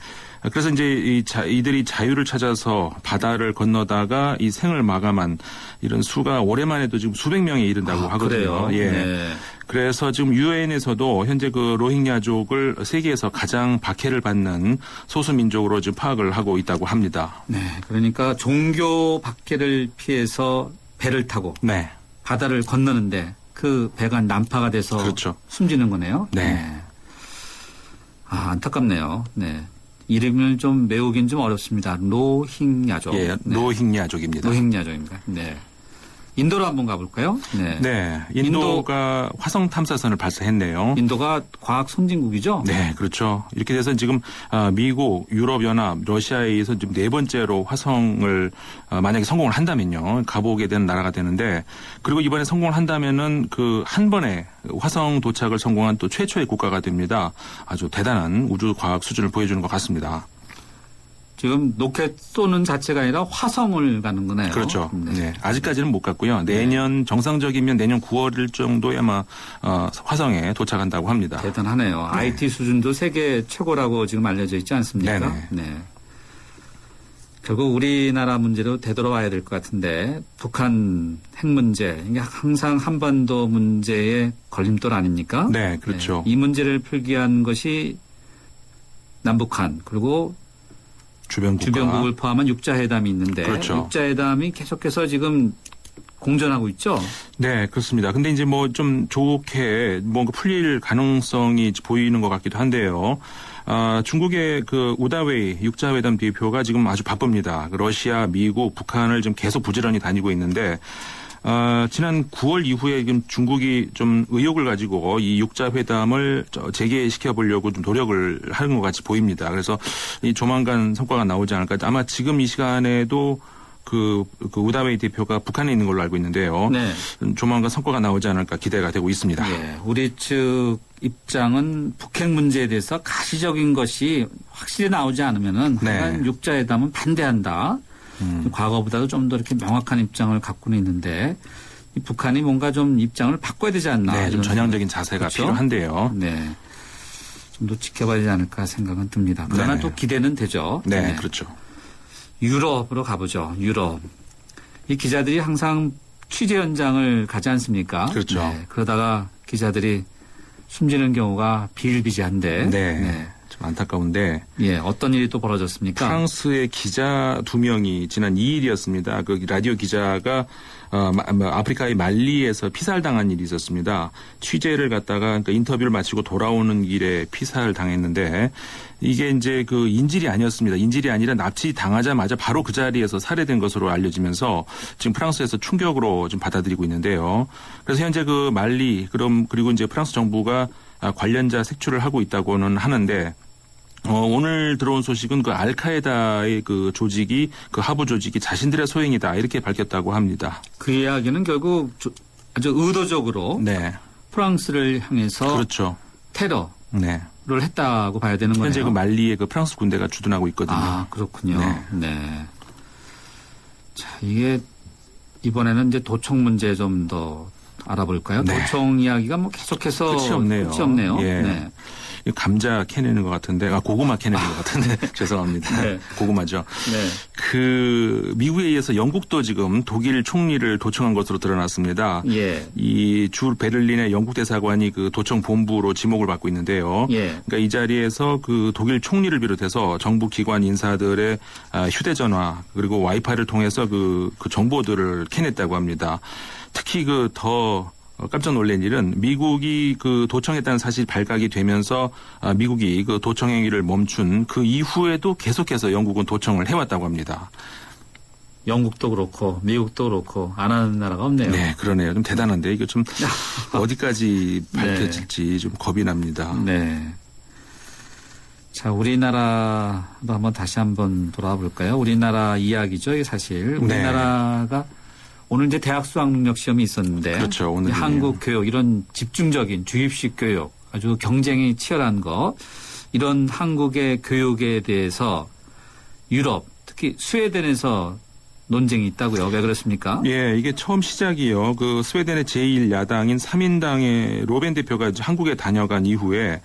그래서 이제 이들이 자유를 찾아서 바다를 건너다가 이 생을 마감한 이런 수가 올해만 해도 지금 수백 명에 이른다고 하거든요. 그래요? 예. 네. 그래서 지금 유엔에서도 현재 그 로힝야족을 세계에서 가장 박해를 받는 소수민족으로 지금 파악을 하고 있다고 합니다. 네. 그러니까 종교 박해를 피해서 배를 타고 네. 바다를 건너는데 그 배가 난파가 돼서 그렇죠. 숨지는 거네요. 네. 네. 아, 안타깝네요. 네. 이름을 좀 외우긴 좀 어렵습니다. 로힝야족. 예, 네. 로힝야족입니다. 로힝야족입니다. 네. 인도로 한번 가볼까요? 네. 네. 인도가 화성 탐사선을 발사했네요. 인도가 과학 선진국이죠? 네, 그렇죠. 이렇게 돼서 지금 미국, 유럽연합, 러시아에 의해서 지금 네 번째로 화성을 만약에 성공을 한다면요. 가보게 되는 나라가 되는데 그리고 이번에 성공을 한다면은 그 한 번에 화성 도착을 성공한 또 최초의 국가가 됩니다. 아주 대단한 우주 과학 수준을 보여주는 것 같습니다. 지금 로켓 쏘는 자체가 아니라 화성을 가는 거네요. 그렇죠. 네. 아직까지는 못 갔고요. 내년 정상적이면 내년 9월 정도에 아마 화성에 도착한다고 합니다. 대단하네요. 네. IT 수준도 세계 최고라고 지금 알려져 있지 않습니까? 네네. 네. 결국 우리나라 문제로 되돌아와야 될 것 같은데 북한 핵 문제 이게 항상 한반도 문제의 걸림돌 아닙니까? 네, 그렇죠. 네. 이 문제를 풀기 위한 것이 남북한 그리고 주변국을 포함한 육자회담이 있는데 그렇죠. 육자회담이 계속해서 지금 공전하고 있죠? 네, 그렇습니다. 근데 이제 뭐 좀 좋게 뭔가 풀릴 가능성이 보이는 것 같기도 한데요. 중국의 그 우다웨이 육자회담 대표가 지금 아주 바쁩니다. 러시아, 미국, 북한을 지금 계속 부지런히 다니고 있는데 지난 9월 이후에 지금 중국이 좀 의욕을 가지고 이 육자회담을 재개시켜 보려고 좀 노력을 하는 것 같이 보입니다. 그래서 이 조만간 성과가 나오지 않을까. 아마 지금 이 시간에도 그 우다웨이 대표가 북한에 있는 걸로 알고 있는데요. 네. 조만간 성과가 나오지 않을까 기대가 되고 있습니다. 네. 우리 측 입장은 북핵 문제에 대해서 가시적인 것이 확실히 나오지 않으면은 하여간 육자회담은 반대한다. 과거보다도 좀 더 이렇게 명확한 입장을 갖고는 있는데 이 북한이 뭔가 좀 입장을 바꿔야 되지 않나. 네, 좀 전향적인 자세가 그렇죠? 필요한데요. 네. 좀 더 지켜봐야 되지 않을까 생각은 듭니다. 그러나 또 기대는 되죠. 네, 그렇죠. 유럽으로 가보죠. 유럽. 이 기자들이 항상 취재 현장을 가지 않습니까? 그렇죠. 네, 그러다가 기자들이 숨지는 경우가 비일비재한데. 네. 좀 안타까운데. 예, 어떤 일이 또 벌어졌습니까? 프랑스의 기자 2명이 지난 2일이었습니다. 그 라디오 기자가 아프리카의 말리에서 피살당한 일이 있었습니다. 취재를 갔다가 그러니까 인터뷰를 마치고 돌아오는 길에 피살을 당했는데 이게 이제 그 인질이 아니었습니다. 인질이 아니라 납치 당하자마자 바로 그 자리에서 살해된 것으로 알려지면서 지금 프랑스에서 충격으로 좀 받아들이고 있는데요. 그래서 현재 그 말리 그리고 이제 프랑스 정부가 관련자 색출을 하고 있다고는 하는데 오늘 들어온 소식은 그 알카에다의 그 조직이 그 하부 조직이 자신들의 소행이다 이렇게 밝혔다고 합니다. 그 이야기는 결국 아주 의도적으로 네. 프랑스를 향해서 그렇죠. 테러를 네. 했다고 봐야 되는 거네요. 현재 그 말리에 그 프랑스 군대가 주둔하고 있거든요. 아, 그렇군요. 네. 네. 자, 이게 이번에는 이제 도청 문제 좀 더 알아볼까요? 네. 도청 이야기가 뭐 계속해서 끝이 없네요. 끝이 없네요. 예. 네. 감자 캐내는 것 같은데, 고구마 캐내는 것 같은데, 죄송합니다. 네. 고구마죠. 네. 그, 미국에 의해서 영국도 지금 독일 총리를 도청한 것으로 드러났습니다. 예. 이 주 베를린의 영국 대사관이 그 도청 본부로 지목을 받고 있는데요. 예. 그러니까 이 자리에서 그 독일 총리를 비롯해서 정부 기관 인사들의 휴대전화 그리고 와이파이를 통해서 그 정보들을 캐냈다고 합니다. 특히 더 깜짝 놀란 일은 미국이 그 도청했다는 사실이 발각이 되면서 미국이 그 도청 행위를 멈춘 그 이후에도 계속해서 영국은 도청을 해왔다고 합니다. 영국도 그렇고 미국도 그렇고 안 하는 나라가 없네요. 네, 그러네요. 좀 대단한데 이거 좀 어디까지 밝혀질지 좀 겁이 납니다. 네. 자, 우리나라도 한번 다시 한번 돌아와 볼까요? 우리나라 이야기죠, 이게 사실. 우리나라가 오늘 이제 대학 수학 능력 시험이 있었는데, 그렇죠. 오늘 한국 교육 이런 집중적인 주입식 교육, 아주 경쟁이 치열한 거, 이런 한국의 교육에 대해서 유럽, 특히 스웨덴에서 논쟁이 있다고요. 왜 그렇습니까? 예, 이게 처음 시작이요. 그 스웨덴의 제1야당인 3인당의 로벤 대표가 한국에 다녀간 이후에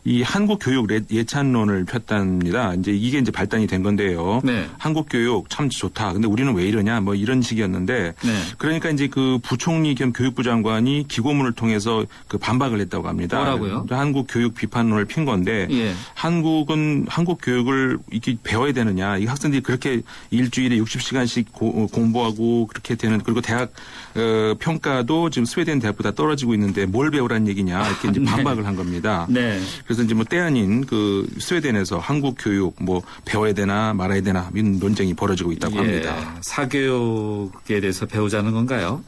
이 한국 교육 예찬론을 폈답니다. 이게 발단이 된 건데요. 네. 한국 교육 참 좋다. 근데 우리는 왜 이러냐? 뭐 이런 식이었는데. 네. 그러니까 그 부총리 겸 교육부 장관이 기고문을 통해서 그 반박을 했다고 합니다. 뭐라고요? 한국 교육 비판론을 핀 건데. 예. 한국은 한국 교육을 이렇게 배워야 되느냐. 이 학생들이 그렇게 일주일에 60시간씩 공부하고 그렇게 되는, 그리고 대학 평가도 지금 스웨덴 대학보다 떨어지고 있는데 뭘 배우라는 얘기냐. 이렇게 이제 반박을 한 겁니다. 네. 그래서 이제 때 아닌 그 스웨덴에서 한국 교육 뭐 배워야 되나 말아야 되나 이런 논쟁이 벌어지고 있다고 합니다. 사교육에 대해서 배우자는 건가요?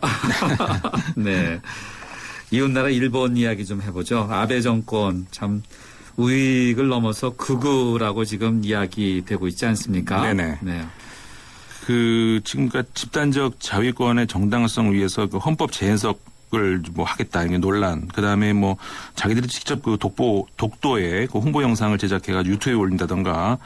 네. 이웃나라 일본 이야기 좀 해보죠. 아베 정권 참 우익을 넘어서 극우라고 지금 이야기되고 있지 않습니까? 네네. 네. 지금까지 집단적 자위권의 정당성을 위해서 그 헌법 재해석을 뭐 하겠다 이게 논란. 그다음에 뭐 자기들이 직접 그 독도에 그 홍보 영상을 제작해가지고 유튜브에 올린다던가.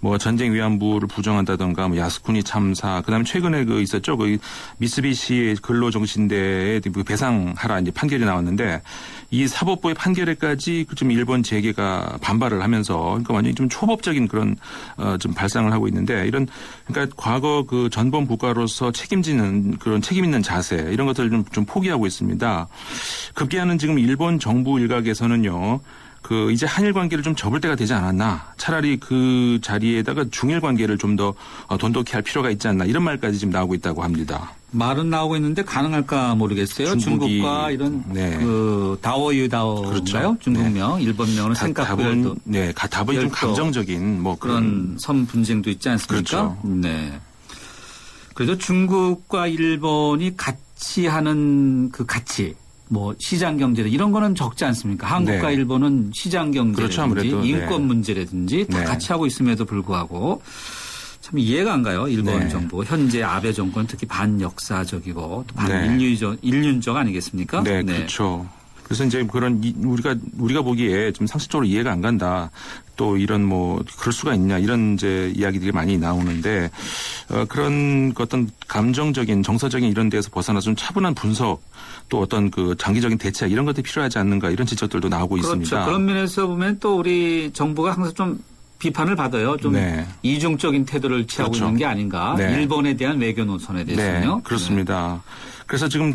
뭐 전쟁 위안부를 부정한다던가 뭐 야스쿠니 참사 그다음에 최근에 있었죠 그 미쓰비시 근로정신대에 배상하라 이제 판결이 나왔는데 이 사법부의 판결에까지 좀 일본 재계가 반발을 하면서 그러니까 완전히 좀 초법적인 그런 좀 발상을 하고 있는데 이런 그러니까 과거 그 전범 국가로서 책임지는 그런 책임 있는 자세 이런 것들을 좀 포기하고 있습니다. 급기야는 지금 일본 정부 일각에서는요. 이제 한일 관계를 좀 접을 때가 되지 않았나. 차라리 그 자리에다가 중일 관계를 좀 더 돈독히 할 필요가 있지 않나. 이런 말까지 지금 나오고 있다고 합니다. 말은 나오고 있는데 가능할까 모르겠어요. 중국과 이런 다오유다오인가요? 그렇죠. 중국명, 네. 일본명은 생각보다 네, 답은 좀 감정적인 뭐 그런 선 분쟁도 있지 않습니까? 그렇죠. 네. 그래서 중국과 일본이 같이 하는 그 가치. 뭐 시장 경제 이런 거는 적지 않습니까? 한국과 네. 일본은 시장 경제라든지 그렇죠, 아무래도. 인권 문제라든지 다 네. 같이 하고 있음에도 불구하고 참 이해가 안 가요. 일본 정부 현재 아베 정권 특히 반역사적이고 또 반인륜적 아니겠습니까? 네, 그렇죠. 그래서 이제 그런 우리가 보기에 좀 상식적으로 이해가 안 간다. 또 이런 뭐 그럴 수가 있냐 이런 이제 이야기들이 많이 나오는데 그런 어떤 감정적인 정서적인 이런 데에서 벗어나서 좀 차분한 분석 또 어떤 그 장기적인 대책 이런 것들이 필요하지 않는가 이런 지적들도 나오고 그렇죠. 있습니다. 그런 면에서 보면 또 우리 정부가 항상 좀 비판을 받아요. 좀 이중적인 태도를 취하고 그렇죠. 있는 게 아닌가. 일본에 대한 외교 노선에 대해서는요. 네, 그렇습니다. 그래서 지금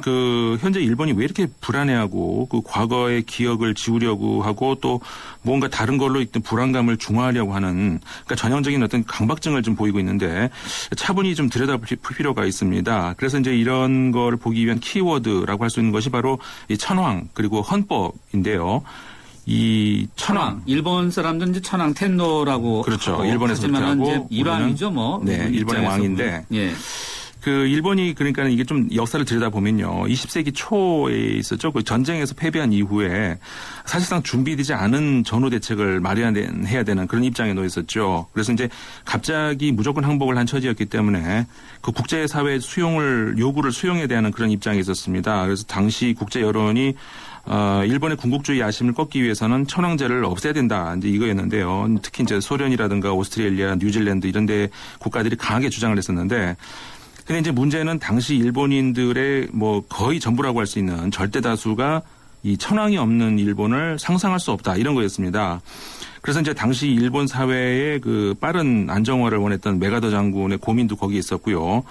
현재 일본이 왜 이렇게 불안해하고 그 과거의 기억을 지우려고 하고 또 뭔가 다른 걸로 있던 불안감을 중화하려고 하는 그러니까 전형적인 어떤 강박증을 좀 보이고 있는데 차분히 좀 들여다볼 필요가 있습니다. 그래서 이제 이런 거를 보기 위한 키워드라고 할 수 있는 것이 바로 이 천황 그리고 헌법인데요. 이 천황. 일본 사람들은 이제 천황 텐노라고. 그렇죠. 일본에서 그렇게 하고. 이제 일왕이죠 뭐. 네, 일본의 왕인데. 예. 그 일본이 그러니까 이게 좀 역사를 들여다보면요. 20세기 초에 있었죠. 그 전쟁에서 패배한 이후에 사실상 준비되지 않은 전후 대책을 마련해야 되는 그런 입장에 놓여 있었죠. 그래서 이제 갑자기 무조건 항복을 한 처지였기 때문에 그 국제사회 요구를 수용해야 되는 그런 입장에 있었습니다. 그래서 당시 국제 여론이 일본의 군국주의 야심을 꺾기 위해서는 천황제를 없애야 된다. 이제 이거였는데요. 특히 이제 소련이라든가 오스트레일리아, 뉴질랜드 이런 데 국가들이 강하게 주장을 했었는데 근데 이제 문제는 당시 일본인들의 뭐 거의 전부라고 할 수 있는 절대 다수가 이 천황이 없는 일본을 상상할 수 없다. 이런 거였습니다. 그래서 이제 당시 일본 사회의 그 빠른 안정화를 원했던 메가더 장군의 고민도 거기에 있었고요.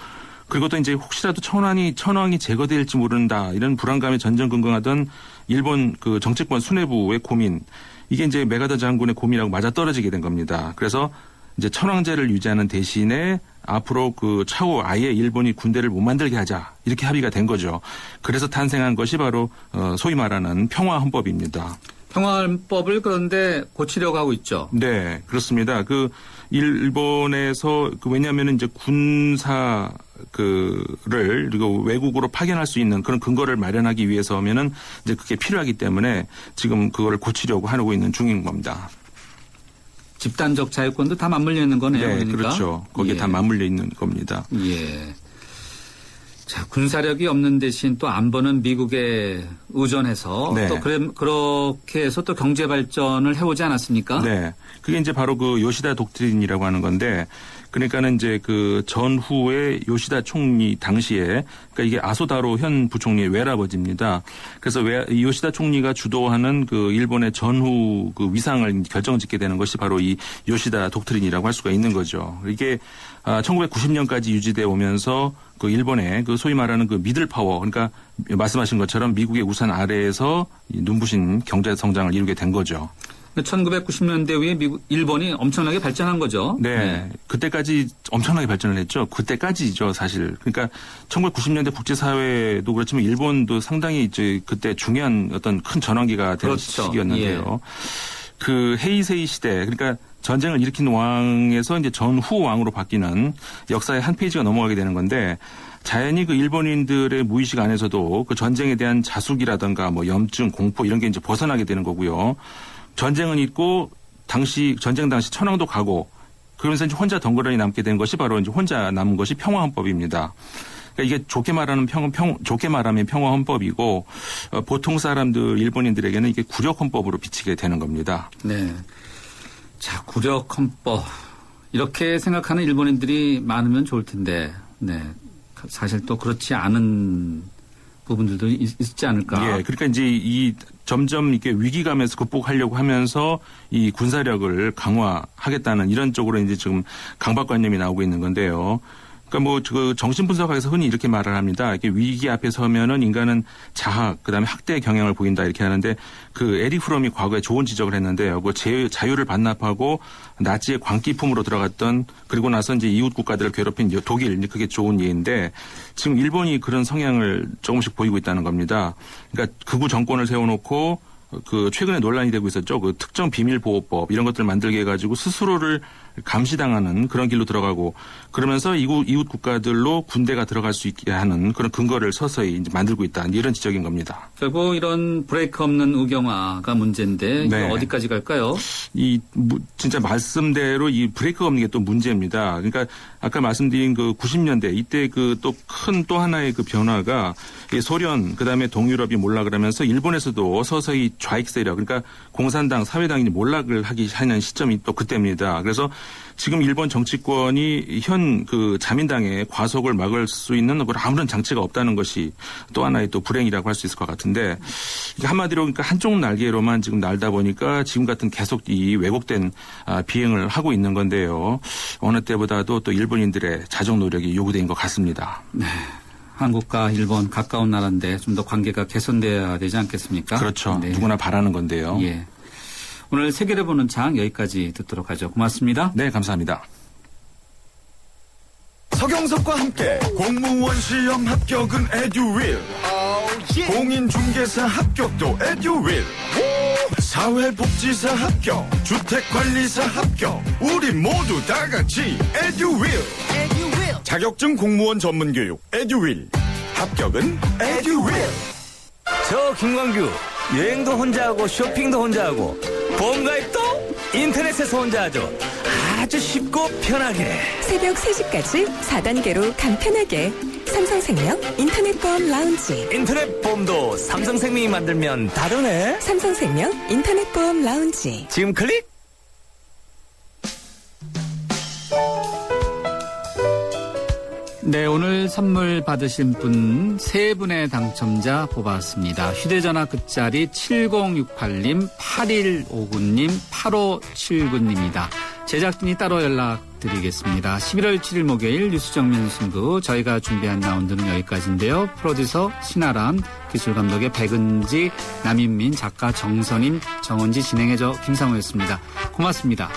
그리고 또 이제 혹시라도 천황이 제거될지 모른다. 이런 불안감에 전전긍긍하던 일본 그 정치권 수뇌부의 고민. 이게 이제 메가더 장군의 고민하고 맞아떨어지게 된 겁니다. 그래서 이제 천황제를 유지하는 대신에 앞으로 그 차후 아예 일본이 군대를 못 만들게 하자. 이렇게 합의가 된 거죠. 그래서 탄생한 것이 바로 소위 말하는 평화헌법입니다. 평화헌법을 그런데 고치려고 하고 있죠. 네, 그렇습니다. 그 일본에서 왜냐하면 이제 군사 그리고 외국으로 파견할 수 있는 그런 근거를 마련하기 위해서면은 이제 그게 필요하기 때문에 지금 그거를 고치려고 하고 있는 중인 겁니다. 집단적 자유권도 다 맞물려 있는 거네요. 네, 그러니까. 그렇죠. 거기에 다 맞물려 있는 겁니다. 예. 자, 군사력이 없는 대신 또 안보는 미국에 의존해서 네. 또 그렇게 해서 또 경제 발전을 해오지 않았습니까? 네. 그게 이제 바로 그 요시다 독트린이라고 하는 건데 그러니까는 이제 그 전후에 요시다 총리 당시에 그러니까 이게 아소다로 현 부총리의 외할아버지입니다. 그래서 요시다 총리가 주도하는 그 일본의 전후 그 위상을 결정짓게 되는 것이 바로 이 요시다 독트린이라고 할 수가 있는 거죠. 이게 1990년까지 유지되어 오면서 그 일본의 그 소위 말하는 그 미들 파워 그러니까 말씀하신 것처럼 미국의 우산 아래에서 눈부신 경제 성장을 이루게 된 거죠. 1990년대 후에 일본이 엄청나게 발전한 거죠. 네. 그때까지 엄청나게 발전을 했죠. 그때까지죠, 사실. 그러니까 1990년대 국제사회도 그렇지만 일본도 상당히 이제 그때 중요한 어떤 큰 전환기가 된 그렇죠. 시기였는데요. 예. 그 헤이세이 시대, 그러니까 전쟁을 일으킨 왕에서 이제 전후 왕으로 바뀌는 역사의 한 페이지가 넘어가게 되는 건데 자연히 그 일본인들의 무의식 안에서도 그 전쟁에 대한 자숙이라든가 뭐 염증, 공포 이런 게 이제 벗어나게 되는 거고요. 전쟁은 있고 전쟁 당시 천황도 가고 그러면서 이제 혼자 덩그러니 남게 된 것이 바로 이제 혼자 남은 것이 평화헌법입니다. 그러니까 이게 좋게 말하면 평화헌법이고 보통 사람들 일본인들에게는 이게 구력헌법으로 비치게 되는 겁니다. 네. 자, 구력헌법 이렇게 생각하는 일본인들이 많으면 좋을 텐데, 네. 사실 또 그렇지 않은 부분들도 있지 않을까. 예, 그러니까 이제 점점 이렇게 위기감에서 극복하려고 하면서 이 군사력을 강화하겠다는 이런 쪽으로 이제 지금 강박관념이 나오고 있는 건데요. 그러니까 뭐 그 정신분석학에서 흔히 이렇게 말을 합니다. 이렇게 위기 앞에 서면은 인간은 자학, 그다음에 학대의 경향을 보인다 이렇게 하는데 그 에릭 프롬이 과거에 좋은 지적을 했는데요. 그 자유를 반납하고 나치의 광기품으로 들어갔던 그리고 나서 이제 이웃 국가들을 괴롭힌 독일 그게 좋은 예인데 지금 일본이 그런 성향을 조금씩 보이고 있다는 겁니다. 그러니까 극우 정권을 세워놓고 그 최근에 논란이 되고 있었죠. 그 특정 비밀보호법 이런 것들을 만들게 해가지고 스스로를 감시당하는 그런 길로 들어가고 그러면서 이웃 국가들로 군대가 들어갈 수 있게 하는 그런 근거를 서서히 이제 만들고 있다. 이런 지적인 겁니다. 결국 이런 브레이크 없는 우경화가 문제인데 네. 어디까지 갈까요? 진짜 말씀대로 이 브레이크가 없는 게 또 문제입니다. 그러니까 아까 말씀드린 그 90년대 이때 그 또 큰 또 하나의 그 변화가 소련 그다음에 동유럽이 몰락을 하면서 일본에서도 서서히 좌익 세력 그러니까 공산당 사회당이 몰락을 하는 시점이 또 그때입니다. 그래서 지금 일본 정치권이 현 그 자민당의 과속을 막을 수 있는 아무런 장치가 없다는 것이 또 하나의 또 불행이라고 할 수 있을 것 같은데 한마디로 그러니까 한쪽 날개로만 지금 날다 보니까 지금 같은 계속 이 왜곡된 비행을 하고 있는 건데요. 어느 때보다도 또 일본인들의 자정 노력이 요구된 것 같습니다. 네. 한국과 일본 가까운 나라인데 좀 더 관계가 개선돼야 되지 않겠습니까? 그렇죠. 네. 누구나 바라는 건데요. 예. 오늘 세계를 보는 창 여기까지 듣도록 하죠. 고맙습니다. 네, 감사합니다. 서경석과 함께 공무원 시험 합격은 에듀윌 공인중개사 합격도 에듀윌 사회복지사 합격 주택관리사 합격 우리 모두 다같이 에듀윌 자격증 공무원 전문교육 에듀윌. 합격은 에듀윌. 저 김광규 여행도 혼자 하고 쇼핑도 혼자 하고 보험가입도 인터넷에서 혼자 하죠. 아주 쉽고 편하게. 새벽 3시까지 4단계로 간편하게. 삼성생명 인터넷 보험 라운지. 인터넷 보험도 삼성생명이 만들면 다르네. 삼성생명 인터넷 보험 라운지. 지금 클릭. 네, 오늘 선물 받으신 분 3분의 당첨자 뽑았습니다. 휴대전화 끝자리 7068님, 8159님, 8579님입니다. 제작진이 따로 연락드리겠습니다. 11월 7일 목요일 뉴스 정면 승부, 저희가 준비한 라운드는 여기까지인데요. 프로듀서 신아람, 기술감독의 백은지, 남인민, 작가 정선임, 정은지, 진행해줘 김상우였습니다. 고맙습니다.